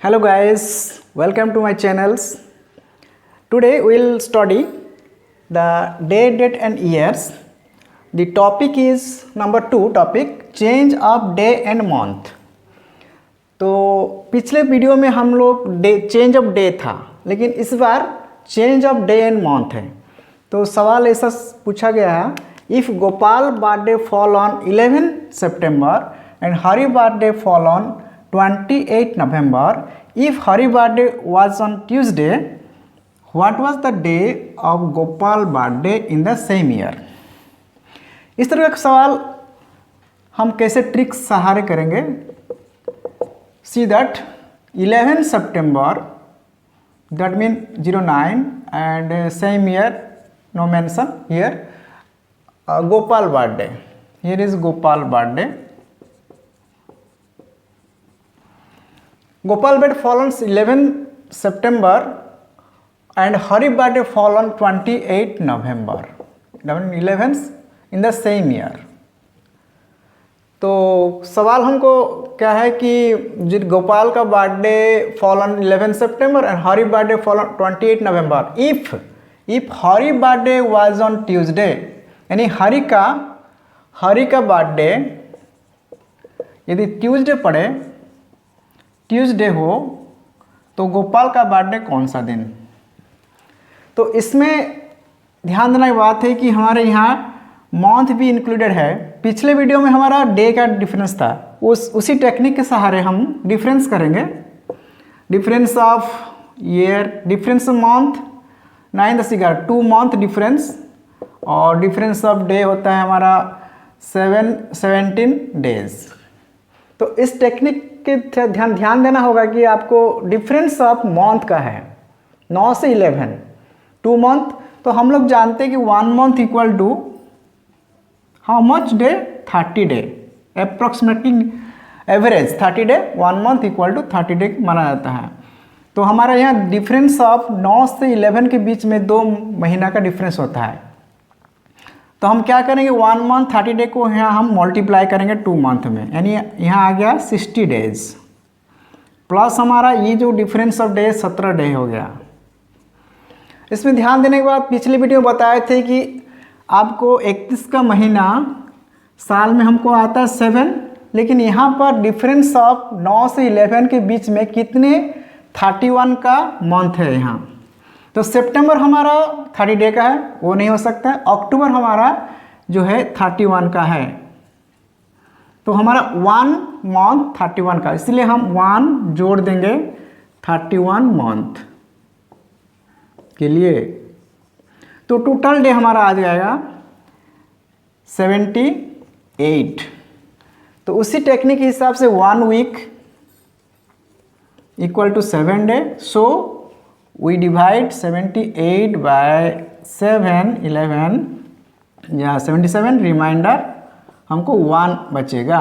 Hello guys, welcome to my channels. Today we'll study the day, date and years. The topic is number 2 topic change of day and month. तो पिछले video में हम लोग change of day था, लेकिन इस बार change of day and month है। तो सवाल ऐसा पूछा गया है, if Gopal birthday fall on 11 September and Hari birthday fall on 28 November, if Hari birthday was on Tuesday, what was the day of Gopal birthday in the same year? इस तरह का सवाल हम कैसे ट्रिक्स सहारे करेंगे? See that 11 September, that means 09 and same year, no mention here, Gopal birthday. Here is Gopal birthday. Gopal birthday fall on 11 September and Hari birthday fall on 28 November. 11 in the same year. तो सवाल हमको क्या है कि गोपाल का birthday fall on 11 September and Hari birthday fall on 28 November. If Hari birthday was on Tuesday, यानी हरी का birthday यदि ट्यूसडे हो तो गोपाल का बर्थडे कौन सा दिन? तो इसमें ध्यान देने की बात है कि हमारे यहाँ मंथ भी इंक्लूडेड है। पिछले वीडियो में हमारा डे का डिफरेंस था, उसी टेक्निक के सहारे हम डिफरेंस करेंगे। Difference of year, difference of month 9 10 11 2 month difference, और डिफरेंस ऑफ डे होता है हमारा 17 डेज। तो इस टेक्निक के ध्यान देना होगा कि आपको डिफरेंस ऑफ मंथ का है 9 से 11 2 मंथ। तो हम लोग जानते हैं कि 1 month equal to how much day? 30 day, approximately average 30 day, 1 month equal to 30 day माना जाता है। तो हमारा यहाँ डिफरेंस ऑफ 9 से 11 के बीच में 2 महीना का डिफरेंस होता है। तो हम क्या करेंगे, 1 मंथ 30 डे को यहाँ हम मल्टीप्लाई करेंगे 2 मंथ में, यानी यहाँ आ गया 60 डेज, प्लस हमारा ये जो डिफरेंस ऑफ डे 17 डे हो गया। इसमें ध्यान देने के बाद पिछले वीडियो में बताए थे कि आपको 31 का महीना साल में हमको आता है 7, लेकिन यहाँ पर डिफरेंस ऑफ 9 से 11 के बीच में कितने 31 का मंथ है यहाँ। तो सितंबर हमारा 30 डे का है, वो नहीं हो सकता है। अक्टूबर हमारा जो है 31 का है, तो हमारा 1 मंथ 31 का, इसलिए हम 1 जोड़ देंगे 31 मंथ के लिए। तो टोटल डे हमारा आ जाएगा 78। तो उसी टेक्निक के हिसाब से 1 week equal to 7 day, so we divide 78 by 7 11 या 77, रिमाइंडर हमको 1 बचेगा।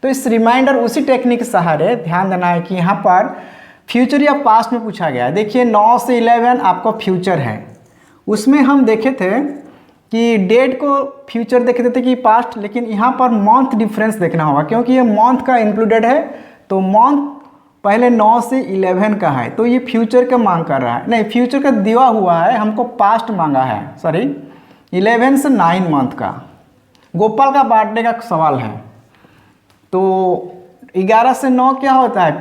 तो इस रिमाइंडर उसी टेक्निक के सहारे ध्यान देना है कि यहाँ पर फ्यूचर या पास्ट में पूछा गया है। देखिए 9 से 11 आपका फ्यूचर है, उसमें हम देखे थे कि डेट को फ्यूचर देखे थे कि पास्ट, लेकिन यहाँ पर मंथ डिफरेंस देखना होगा क्योंकि ये मंथ का इंक्लूडेड है। तो मंथ पहले 9 से 11 का है, तो ये फ्यूचर का मांग कर रहा है, नहीं फ्यूचर का दिया हुआ है, हमको पास्ट मांगा है, सॉरी 11 से 9 मंथ का। गोपाल का बर्थडे का सवाल है, तो 11 से 9 क्या होता है?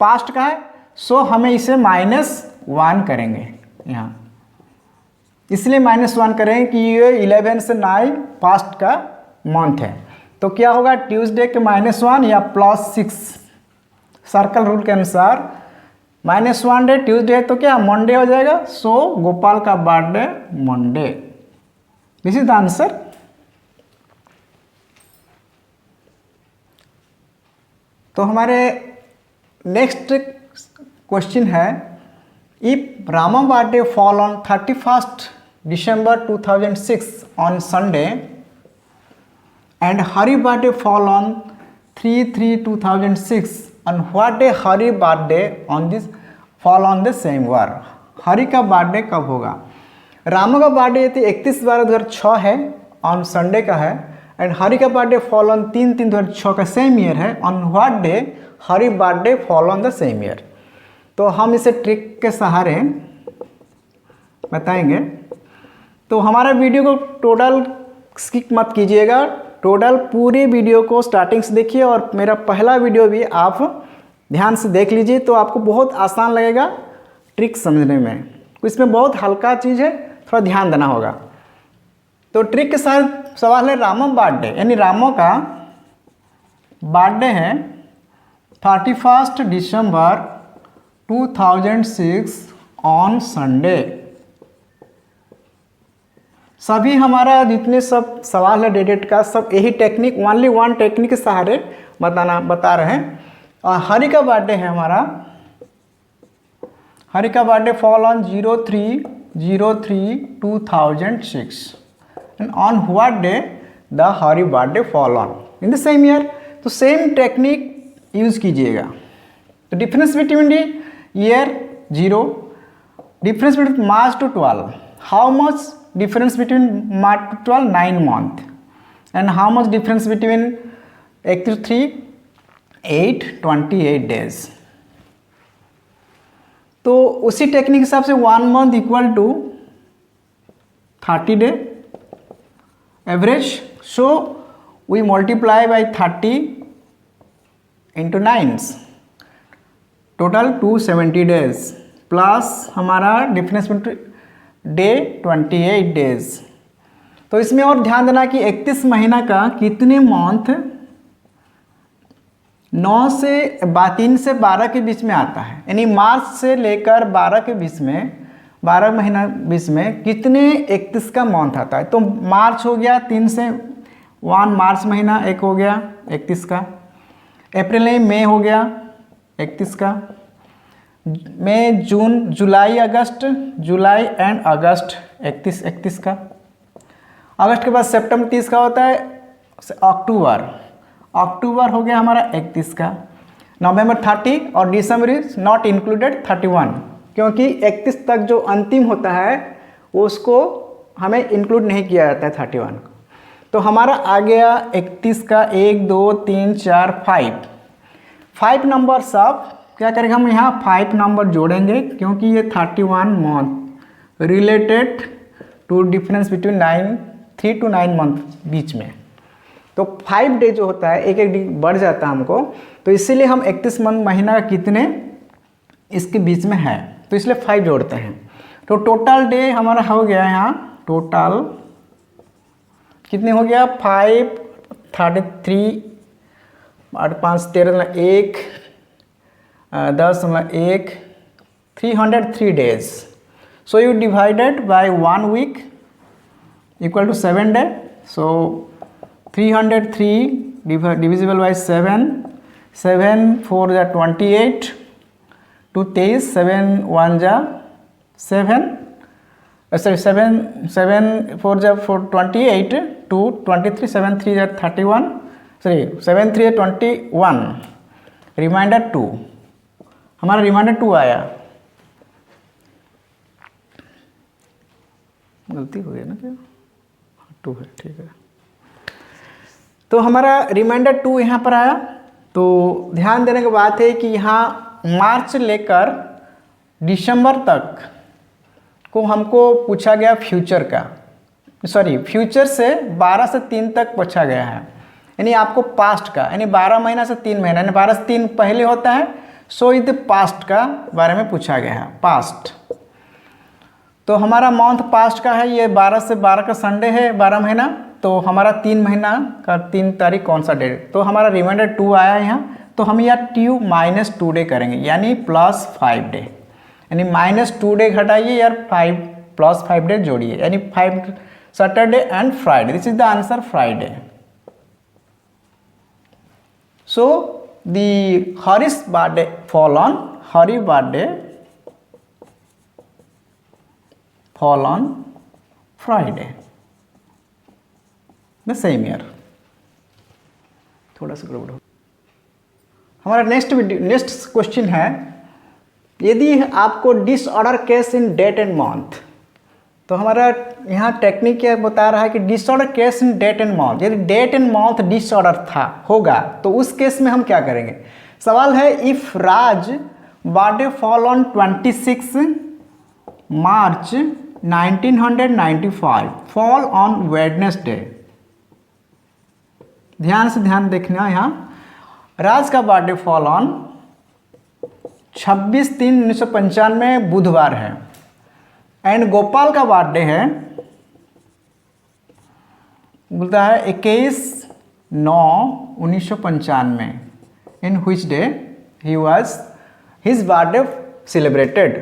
पास्ट का है, सो हमें इसे -1 करेंगे यहाँ, इसलिए -1 करेंगे कि ये 11 से 9 पास्ट का मंथ है। तो क्या होगा, ट्यूसडे के -1 या +6, सर्कल रूल के अनुसार -1 डे ट्यूसडे है तो क्या मंडे हो जाएगा। सो गोपाल का birthday Monday, this is the answer. तो हमारे नेक्स्ट क्वेश्चन है, if Rama birthday fall on 31 December 2006 on Sunday and Hari birthday fall on 3/3/2006, on what day Hari birthday on this fall on the same were? Hari का birthday कब होगा? रामा का birthday यदि 31/12/2006 है, on Sunday का है, एंड हरी का बर्थडे फॉल ऑन 3/3/2006 का सेम ईयर है, on what day Hari birthday fall on the same year? तो हम इसे ट्रिक के सहारे बताएंगे। तो हमारे वीडियो को टोटल स्किप मत कीजिएगा, टोटल पूरी वीडियो को स्टार्टिंग से देखिए और मेरा पहला वीडियो भी आप ध्यान से देख लीजिए, तो आपको बहुत आसान लगेगा ट्रिक समझने में। इसमें बहुत हल्का चीज़ है, थोड़ा ध्यान देना होगा। तो ट्रिक के साथ सवाल है रामो बर्थडे, यानी रामो का बर्थडे है 31 दिसंबर 2006 ऑन संडे। सभी हमारा जितने सब सवाल है डेट का सब यही टेक्निक, ओनली वन टेक्निक के सहारे बता रहे हैं। और हरि का बर्थडे है हमारा, हरि का birthday fall on 03/03/2006 and on what day the Hari birthday fall on in the same year. तो सेम टेक्निक यूज कीजिएगा। तो difference between the year 0, difference between March two 12, how much difference between March to 12, 9 month, and how much difference between 8 to 3, 8, 28 days। तो उसी technique के हिसाब से 1 month equal to 30 day average, so we multiply by 30 into 9, total 270 days plus हमारा difference between day 28 days. तो इसमें और ध्यान देना कि 31 महीना का कितने मंथ 9 से 3 से 12 के बीच में आता है, यानी मार्च से लेकर 12 के बीच में, 12 महीना बीच में कितने 31 का मंथ आता है। तो मार्च हो गया 3 से 1, मार्च महीना एक हो गया 31 का, अप्रैल में मई हो गया 31 का, मई जून जुलाई अगस्त, जुलाई एंड अगस्त 31 का, अगस्त के बाद सितंबर 30 का होता है, अक्टूबर हो गया हमारा 31 का, नवंबर 30 और दिसंबर इज नॉट इंक्लूडेड 31, क्योंकि 31 तक जो अंतिम होता है उसको हमें इंक्लूड नहीं किया जाता है 31 को। तो हमारा आ गया 31 का 1 2 3 4 5 नंबर सब क्या करेंगे, हम यहाँ 5 नंबर जोड़ेंगे क्योंकि ये 31 month related to difference between 3 to 9 month बीच में। तो 5 डे जो होता है एक एक बढ़ जाता है हमको, तो इसीलिए हम 31 महीना का कितने इसके बीच में है, तो इसलिए 5 जोड़ते हैं। तो टोटल डे हमारा हो गया यहाँ, टोटल कितने हो गया 5, 33 8 5 13 1 10 303 days. So you divided by 1 week equal to 7 day. So 303 divisible by 7, 7 4 जा 28, 2 23, 7 1 जा 7, sorry 7 4 जा 28, 2 23, 7 3 जा 31, sorry 7 3 जा 21, रिमाइंडर 2, हमारा रिमाइंडर 2 आया, गलती हो गया ना क्या, 2 है ठीक है। तो हमारा रिमाइंडर 2 यहाँ पर आया। तो ध्यान देने की बात है कि यहाँ मार्च लेकर दिसंबर तक को हमको पूछा गया फ्यूचर का, सॉरी फ्यूचर से 12 से 3 तक पूछा गया है, यानी आपको पास्ट का, यानी 12 महीना से 3 महीना, यानी 12 से 3 पहले होता है, सो इस पास्ट का बारे में पूछा गया है, पास्ट। तो हमारा मंथ पास्ट का है, ये 12 से 12 का संडे है 12 महीना, तो हमारा 3 महीना का 3 तारीख कौन सा डे, तो हमारा रिमाइंडर 2 आया यहाँ। तो हम यहाँ T -2 डे करेंगे, यानी +5 डे, यानी -2 डे घटाइए यार, 5 +5 डे जोड़िए, यानी 5 Saturday and Friday, this is the answer Friday. So the Hari's birthday fall on Friday, the same year। थोड़ा सा गड़बड़ हो। हमारा नेक्स्ट क्वेश्चन है, यदि आपको disorder case in date and month, तो हमारा यहाँ टेक्निक क्या बता रहा है कि disorder case in date and month, यदि डेट एंड मंथ डिसऑर्डर होगा तो उस केस में हम क्या करेंगे। सवाल है if Raj birthday fall on 26 March 1995, fall on Wednesday. ध्यान से ध्यान देखना, यहाँ राज का बर्थडे फॉल ऑन 26/3/1995 बुधवार है, एंड गोपाल का बर्थडे है, बोलता है 21/9/1995, in which day he was his birthday celebrated.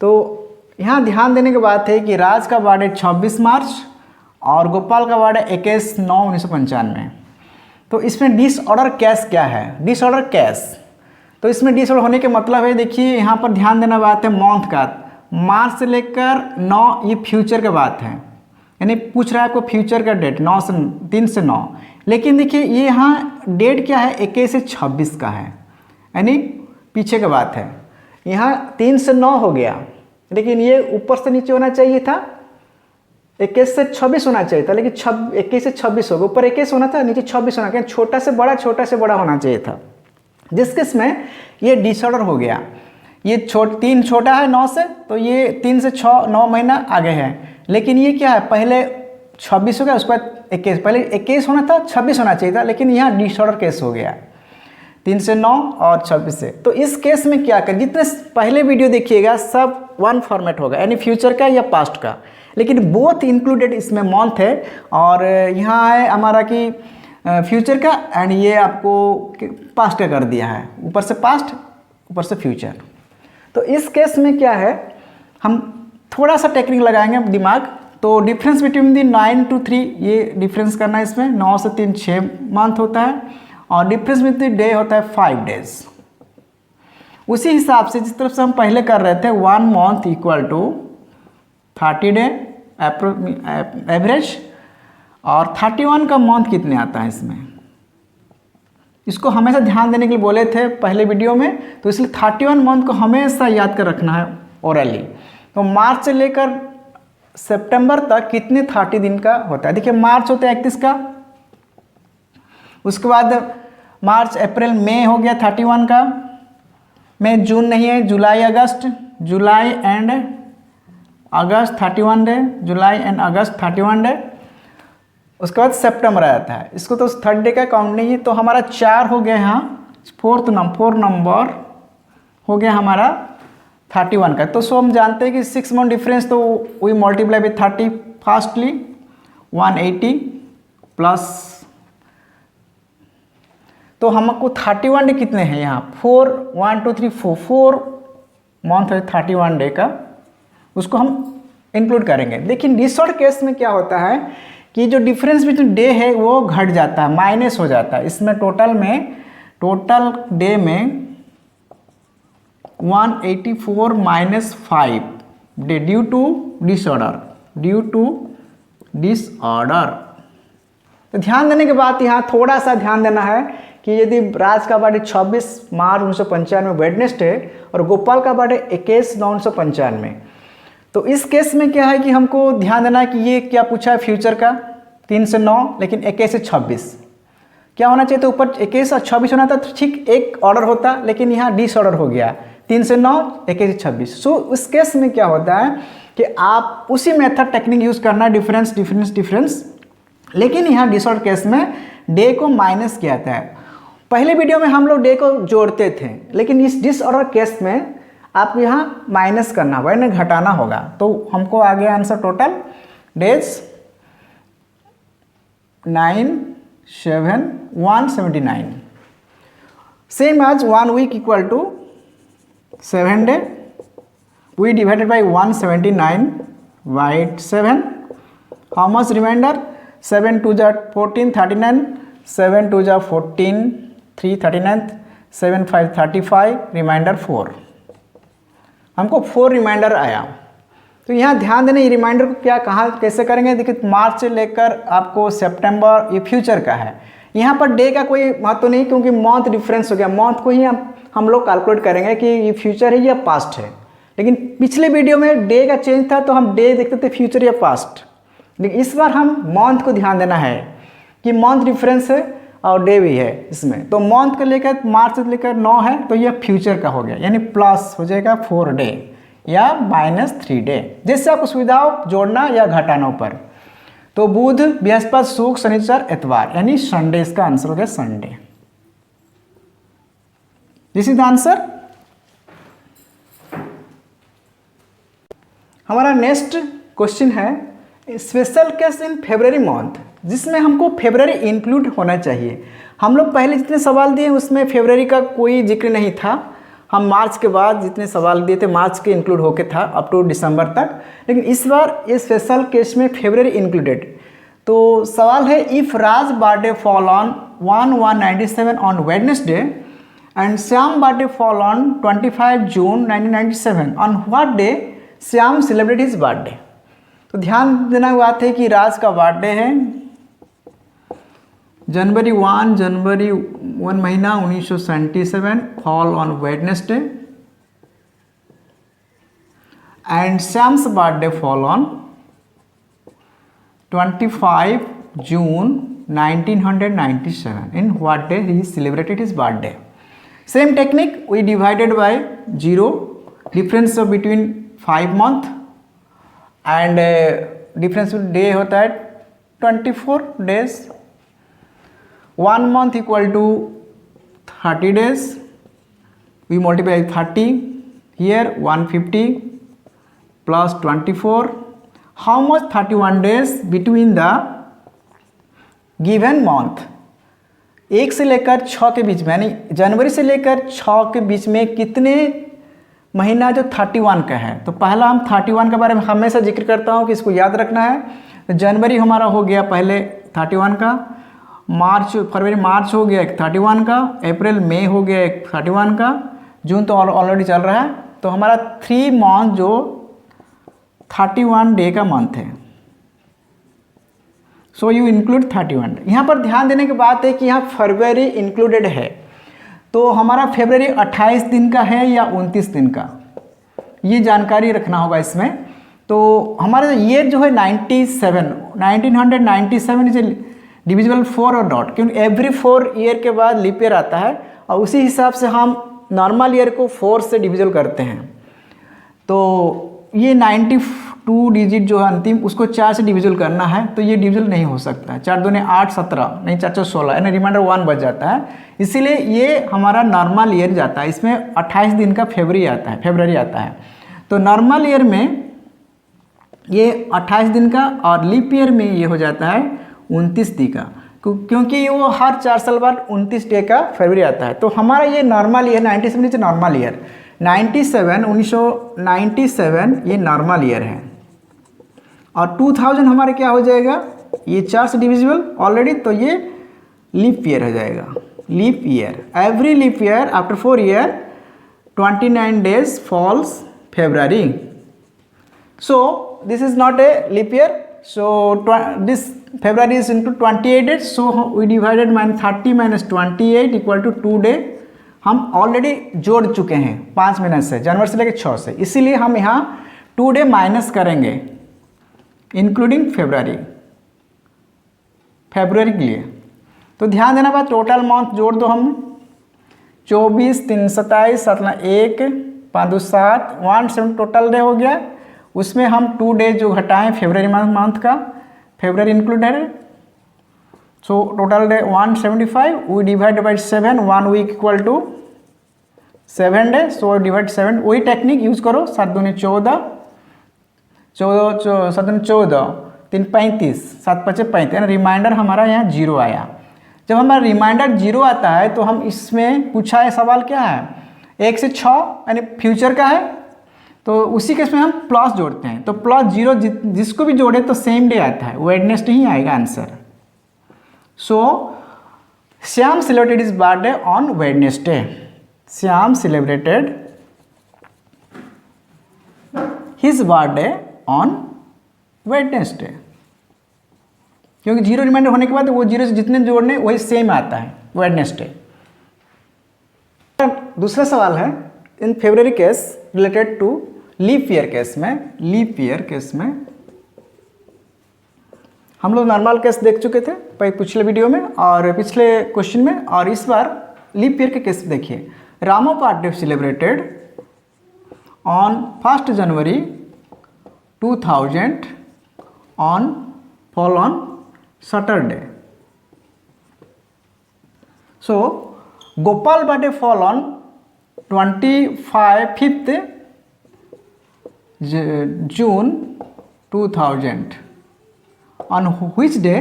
तो यहाँ ध्यान देने की बात है कि राज का बर्थडे 26 मार्च और गोपाल का बर्थडे 21/9/1995। तो इसमें डिसऑर्डर केस क्या है? डिसऑर्डर केस, तो इसमें डिसऑर्डर होने के मतलब है, देखिए यहाँ पर ध्यान देना बात है मंथ का, मार्च से लेकर 9, ये फ्यूचर का बात है, यानी पूछ रहा है आपको फ्यूचर का डेट 9 से 3 से 9, लेकिन देखिए ये यहाँ डेट क्या है 21 से 26 का है, यानी पीछे का बात है। यहाँ 3 से 9 हो गया, लेकिन ये ऊपर से नीचे होना चाहिए था, 21 से 26 होना चाहिए था, लेकिन 21 से 26 हो गया, ऊपर 21 होना था, नीचे 26 होना, क्या छोटा से बड़ा होना चाहिए था, जिस किस में ये डिसऑर्डर हो गया। ये 3 छोटा है 9 से, तो ये 3 से 6 9 महीना आगे है, लेकिन ये क्या है पहले 26 हो गया, उसके बाद 21, पहले 21 होना था 26 होना चाहिए था, लेकिन यहाँ डिसऑर्डर केस हो गया 3 से 9 और 26 से। तो इस केस में क्या कर, जितने पहले वीडियो देखिएगा सब वन फॉर्मेट होगा, यानी फ्यूचर का या पास्ट का, लेकिन बोथ इंक्लूडेड इसमें मंथ है, और यहाँ है हमारा कि फ्यूचर का, एंड ये आपको पास्ट का कर दिया है, ऊपर से पास्ट ऊपर से फ्यूचर। तो इस केस में क्या है, हम थोड़ा सा टेक्निक लगाएंगे दिमाग। तो डिफरेंस बिटवीन दी 9 to 3, ये डिफरेंस करना है इसमें, 9 से 3 6 मंथ होता है, और डिफरेंस बिटवीन डे होता है 5 डेज। उसी हिसाब से जिस तरफ से हम पहले कर रहे थे 1 month equal to 30 day average, और 31 का मंथ कितने आता है इसमें, इसको हमेशा ध्यान देने के लिए बोले थे पहले वीडियो में, तो इसलिए 31 मंथ को हमेशा याद कर रखना है ओरली। तो मार्च से लेकर सितंबर तक कितने 30 दिन का होता है, देखिए मार्च होता है 31 का, उसके बाद मार्च अप्रैल मई हो गया 31 का, मई जून नहीं है, जुलाई अगस्त, जुलाई एंड अगस्त 31 डे, जुलाई एंड अगस्त 31 डे, उसके बाद सितंबर आ जाता है, इसको तो 3rd डे का काउंट नहीं है, तो हमारा 4 हो गया यहाँ, 4 नंबर हो गया हमारा 31 का। तो सो हम जानते हैं कि 6 मंथ डिफरेंस, तो we multiply with 30 fastly, 180 plus, तो हमको 31 डे कितने हैं यहाँ 4 1 2 3 4 मंथ है 31 डे का, उसको हम इंक्लूड करेंगे। लेकिन डिसऑर्डर केस में क्या होता है कि जो डिफरेंस बिटवीन डे है वो घट जाता है, माइनस हो जाता है। इसमें टोटल डे में 184 minus 5 day due to disorder. तो ध्यान देने के बाद यहाँ थोड़ा सा ध्यान देना है कि यदि राज का बर्थडे 26 मार्च 1995 वेडनेसडे और गोपाल का बर्थडे 21/9/1995, तो इस केस में क्या है कि हमको ध्यान देना है कि ये क्या पूछा है फ्यूचर का 3 से 9, लेकिन 21 से 26 क्या होना चाहिए, तो ऊपर 21 और 26 होना था, तो ठीक एक ऑर्डर होता, लेकिन यहाँ डिसऑर्डर हो गया 3 से 9 21 से 26। सो उस केस में क्या होता है कि आप उसी मेथड टेक्निक यूज़ करना, डिफरेंस, लेकिन यहाँ डिसऑर्डर केस में डे को माइनस किया जाता है। पहले वीडियो में हम लोग डे को जोड़ते थे, लेकिन इस डिसऑर्डर केस में आपको यहाँ माइनस करना होगा, यानी घटाना होगा। तो हमको आ गया answer total days 179 same as 1 week equal to 7 day, we divided by 179 by 7, how much remainder, 7 2 जा 14 39, 7 2 जा 14 3 39, 7 5 35, रिमाइंडर 4, हमको 4 रिमाइंडर आया। तो यहाँ ध्यान देना, ये रिमाइंडर को क्या कहाँ कैसे करेंगे, देखिए मार्च से लेकर आपको सितंबर, ये फ्यूचर का है। यहाँ पर डे का कोई महत्व नहीं, क्योंकि मंथ डिफरेंस हो गया, मंथ को ही हम लोग कैलकुलेट करेंगे कि ये फ्यूचर है या पास्ट है। लेकिन पिछले वीडियो में डे का चेंज था, तो हम डे देखते थे फ्यूचर या पास्ट, लेकिन इस बार हम मंथ को ध्यान देना है कि मंथ डिफरेंस है, और डे भी है इसमें। तो मंथ को लेकर मार्च से लेकर 9 है, तो ये फ्यूचर का हो गया, यानी प्लस हो जाएगा 4 डे या -3 डे, जिससे आपको सुविधा हो जोड़ना या घटाना ऊपर। तो बुध, बृहस्पति, शुक्र, शनिचर, इतवार, यानी संडे इसका आंसर हो गया, Sunday. This is the answer. हमारा नेक्स्ट क्वेश्चन है special case in February month, जिसमें हमको फेब्रवरी इंक्लूड होना चाहिए। हम लोग पहले जितने सवाल दिए उसमें फेब्रवरी का कोई जिक्र नहीं था। हम मार्च के बाद जितने सवाल दिए थे मार्च के इंक्लूड होके था अप टू दिसंबर तक, लेकिन इस बार ये स्पेशल केस में फेब्रवरी इंक्लूडेड। तो सवाल है if Raj birthday fall on 1/1/97 on Wednesday and Shyam birthday fall on 25 June 1997 on what day Shyam celebrate his birthday. तो ध्यान देना बात है कि राज का बर्थडे है जनवरी 1 महीना 1977 fall on Wednesday and Shyam's birthday fall on 25 June 1997 in what day he celebrated his birthday. Same technique, we divided by 0, difference of between 5 month and difference day होता है 24 days। 1 month equal to 30 days, we multiply 30 here 150 plus 24, how much 31 days between the given month। 1 से लेकर 6 के बीच में, यानी जनवरी से लेकर 6 के बीच में कितने महीना जो 31 का है। तो पहला हम 31 के बारे में हमेशा जिक्र करता हूँ कि इसको याद रखना है। तो जनवरी हमारा हो गया पहले 31 का, फरवरी मार्च हो गया एक 31 का, अप्रैल मई हो गया एक 31 का, जून तो ऑलरेडी चल रहा है। तो हमारा 3 मंथ जो 31 डे का मंथ है। So you include 31। यहाँ पर ध्यान देने की बात है कि यहाँ फरवरी इंक्लूडेड है, तो हमारा फरवरी 28 दिन का है या 29 दिन का, ये जानकारी रखना होगा इसमें। तो हमारा ईयर जो है 1997 इज डिविजिबल 4 और डॉट, क्योंकि एवरी 4 ईयर के बाद लीप ईयर आता है और उसी हिसाब से हम नॉर्मल ईयर को 4 से डिविजल करते हैं। तो ये 92 डिजिट जो है अंतिम, उसको 4 से डिविजल करना है, तो ये डिविजल नहीं हो सकता। 4 दूने 8 17 नहीं 4 4 16, यानी रिमाइंडर 1 बच जाता है। इसीलिए ये हमारा नॉर्मल ईयर जाता है, इसमें 28 दिन का फरवरी आता है। तो नॉर्मल ईयर में ये 28 दिन का और लीप ईयर में ये हो जाता है 29 दिन का, क्योंकि वो हर 4 साल बाद 29 डे का फरवरी आता है। तो हमारा ये normal year 97 is normal year, 1997 ये नॉर्मल ईयर है। और 2000 हमारे क्या हो जाएगा, ये 4 से डिविजिबल ऑलरेडी, तो ये लीप ईयर हो जाएगा। Leap year, every leap year after 4 year 29 days falls February। So this is not a leap year, so this February is into 28 days, so we divided -30 - 28 equal to 2 day। हम already जोड़ चुके हैं 5 minute से, जनवरी से लेकर 6 से, इसीलिए हम यहाँ 2 डे माइनस करेंगे इंक्लूडिंग फरवरी के लिए। तो ध्यान देना बात, टोटल मंथ जोड़ दो हम 24 3 27 7 1 5 2 7 170 टोटल डे हो गया। उसमें हम 2 डे जो घटाएं फरवरी मंथ का, फरवरी इंक्लूडेड है, so total day 175, we divide by 7, 1 week equal to 7 day, so divide 7। वही टेक्निक यूज करो, 7 दूनी 14 7 दूनी 14 3 35 7 5 35, यानी रिमाइंडर हमारा यहाँ 0 आया। जब हमारा रिमाइंडर 0 आता है तो हम इसमें पूछा है सवाल क्या है, 1 से 6 यानी फ्यूचर का है, तो उसी केस में हम प्लस जोड़ते हैं। तो +0 जिसको भी जोड़े तो सेम डे आता है, वेडनेसडे ही आएगा answer. So Shyam celebrated his birthday on Wednesday. Shyam celebrated his birthday on Wednesday, क्योंकि 0 रिमाइंडर होने के बाद वो 0 से जितने जोड़ने वही सेम आता है, वेडनेसडे। दूसरा सवाल है in February case related to leap year case में हम लोग नॉर्मल केस देख चुके थे पिछले वीडियो में और पिछले क्वेश्चन में, और इस बार लीप ईयर के केस देखिए। रामो birthday celebrated on 1 January 2000 on fall on Saturday. So Gopal birthday fall on 5th June 2000 on which day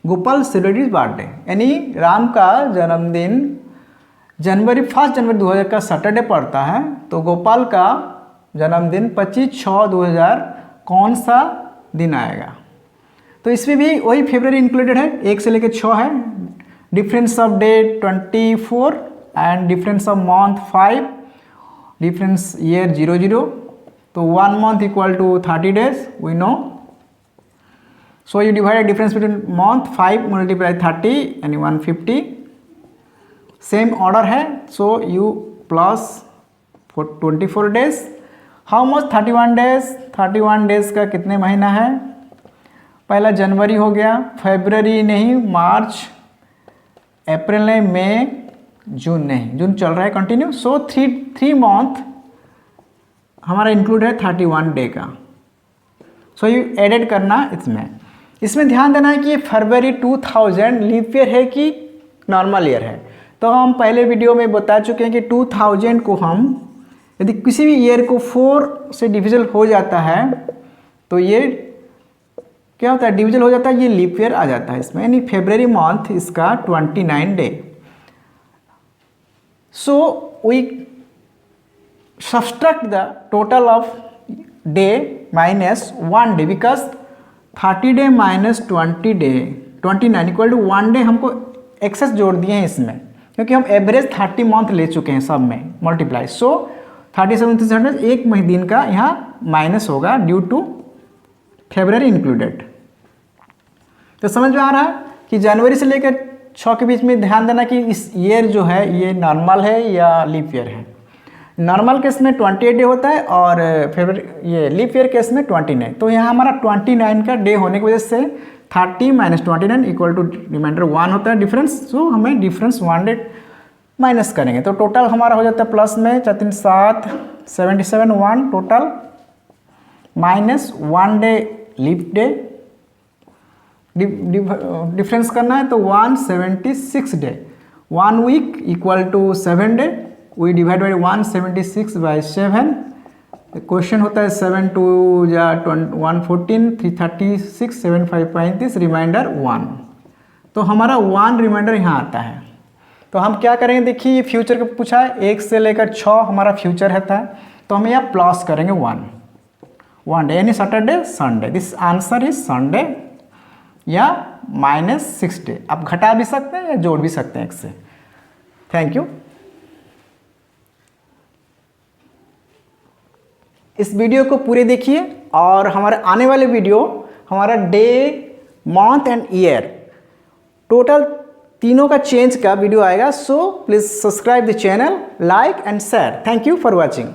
Gopal celebrated birthday, यानी राम का जन्मदिन 1 जनवरी 2000 का सैटरडे पड़ता है, तो गोपाल का जन्मदिन 25/6/2000 कौन सा दिन आएगा। तो इसमें भी वही फेब्रुअरी इंक्लूडेड है, 1 से लेकर 6 है, difference of day 24 and difference of month 5, difference year 00, तो 1 month equal to 30 days we know. So you divide difference between month 5 multiply 30 यानी 150, सेम ऑर्डर है, so you plus 24 days। How much 31 days, 31 days का कितने महीना है, पहला जनवरी हो गया, फरवरी नहीं, मार्च, अप्रैल नहीं, मई, जून नहीं, जून चल रहा है कंटिन्यू, सो 3 month हमारा इंक्लूड है 31 डे का। सो यू एडेड करना इसमें ध्यान देना है कि ये फरवरी 2000 लीप ईयर है कि नॉर्मल ईयर है। तो हम पहले वीडियो में बता चुके हैं कि 2000 को हम यदि किसी भी ईयर को 4 से डिविजल हो जाता है तो ये क्या होता है, डिविजल हो जाता है, ये लीप ईयर आ जाता है इसमें, यानी फरवरी मंथ इसका 29 day. So we subtract the total of day minus 1 day because 30 day minus 20 day 29 equal to 1 day हमको एक्सेस जोड़ दिए हैं इसमें, क्योंकि हम एवरेज 30 मंथ ले चुके हैं सब में मल्टीप्लाई। सो 37 एक दिन का यहाँ माइनस होगा ड्यू टू फरवरी इंक्लूडेड। तो समझ में आ रहा है कि जनवरी से लेकर 6 के बीच में ध्यान देना कि इस ईयर जो है ये नॉर्मल है या लीप ईयर है। नॉर्मल केस में 28 डे होता है और फरवरी ये लीप ईयर केस में 29। तो यहाँ हमारा 29 का डे होने की वजह से 30 - 29 इक्वल टू रिमाइंडर 1 होता है डिफरेंस। सो हमें डिफरेंस 1 डे माइनस करेंगे तो टोटल हमारा हो जाता है प्लस में 4 - 7 77 1 total minus 1 day leap day, difference करना है तो 176 day, 1 week equal to 7 day, we divide by 176 by 7। Question होता है 7 2 114 336 7 5 35 रिमाइंडर 1। तो हमारा 1 रिमाइंडर यहाँ आता है। तो हम क्या करेंगे, देखिए ये फ्यूचर का पूछा है, 1 से लेकर 6 हमारा फ्यूचर रहता है, तो हम यहाँ प्लस करेंगे 1 डे यानी Saturday Sunday. This answer is Sunday या -6 डे। आप घटा भी सकते हैं या जोड़ भी सकते हैं 1 से। Thank you. इस वीडियो को पूरे देखिए और हमारे आने वाले वीडियो हमारा day, month and year total तीनों का चेंज का वीडियो आएगा। So please subscribe the channel, like and share. Thank you for watching.